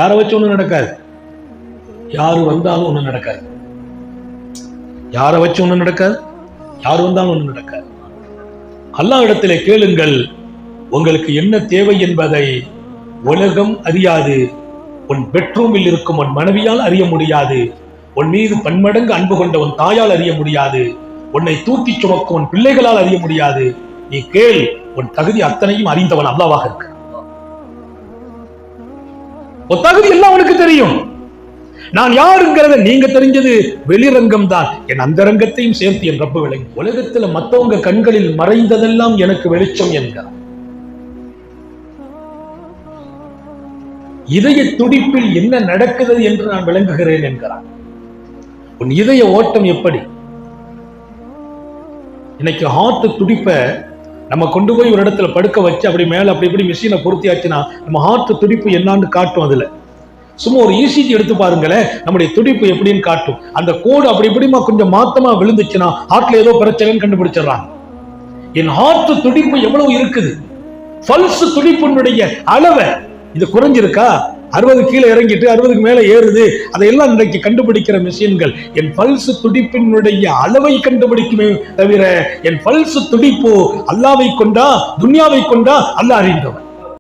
யாரை வச்சு ஒண்ணு நடக்காது, யாரு வந்தாலும் ஒண்ணு நடக்காது. யாரை வச்சு ஒண்ணு நடக்காது, யாரு வந்தாலும் ஒண்ணு நடக்காது. அல்லாஹ் இடத்திலே கேளுங்கள், உங்களுக்கு என்ன தேவை என்பதை உலகம் அறியாது, உன் பெட்ரூமில் இருக்கும் உன் மனைவியால் அறிய முடியாது, உன் மீது பன்மடங்கு அன்பு கொண்ட உன் தாயால் அறிய முடியாது, உன்னை தூக்கி சுமக்கும் உன் பிள்ளைகளால் அறிய முடியாது. நீ கேள், உன் தகுதி அத்தனையும் அறிந்தவன் அல்லாஹ்வாக இருக்கு. உன் தகுதி எல்லாம் அவனுக்கு தெரியும். நான் யாருங்கிறத நீங்க தெரிஞ்சது வெளிரங்கம் தான், என் அந்தரங்கத்தையும் சேர்த்து என் ரப்பு விளங்கி. உலகத்துல மத்தவங்க கண்களில் மறைந்ததெல்லாம் எனக்கு வெளிச்சம் என்கிறார். இதய துடிப்பில் என்ன நடக்குது என்று நான் விளங்குகிறேன் என்கிறார். உன் இதய ஓட்டம் எப்படி? இன்னைக்கு ஹார்ட் துடிப்ப நம்ம கொண்டு போய் ஒரு இடத்துல படுக்க வச்சு அப்படி மேல அப்படி இப்படி மிஷினை பொருத்தியாச்சுன்னா நம்ம ஹார்ட் துடிப்பு என்னான்னு காட்டும். அதுல சும்மா ஒரு இசிஜி எடுத்து பாருங்களேன், நம்முடைய துடிப்பு எப்படின்னு காட்டும். அந்த கோடு அப்படி இப்படிமா கொஞ்சம் மாத்தமா விழுந்துச்சுன்னா ஹார்ட்ல ஏதோ பிரச்சனைன்னு கண்டுபிடிச்சிடறாங்க. என் ஹார்ட் துடிப்பு எவ்வளவு இருக்குது, பல்ஸ் துடிப்பினுடைய அளவை இது குறைஞ்சிருக்கா, 60 கீழே இறங்கிட்டு 60க்கு மேல ஏறுது, அதையெல்லாம் இன்றைக்கு கண்டுபிடிக்கிற மிஷின்கள். என் பல்ஸ் துடிப்பினுடைய அளவை கண்டுபிடிக்குமே தவிர என் பல்ஸ் துடிப்பு அல்லாவை கொண்டா துன்யாவை கொண்டா அல்லாஹ் அறிந்தவன்.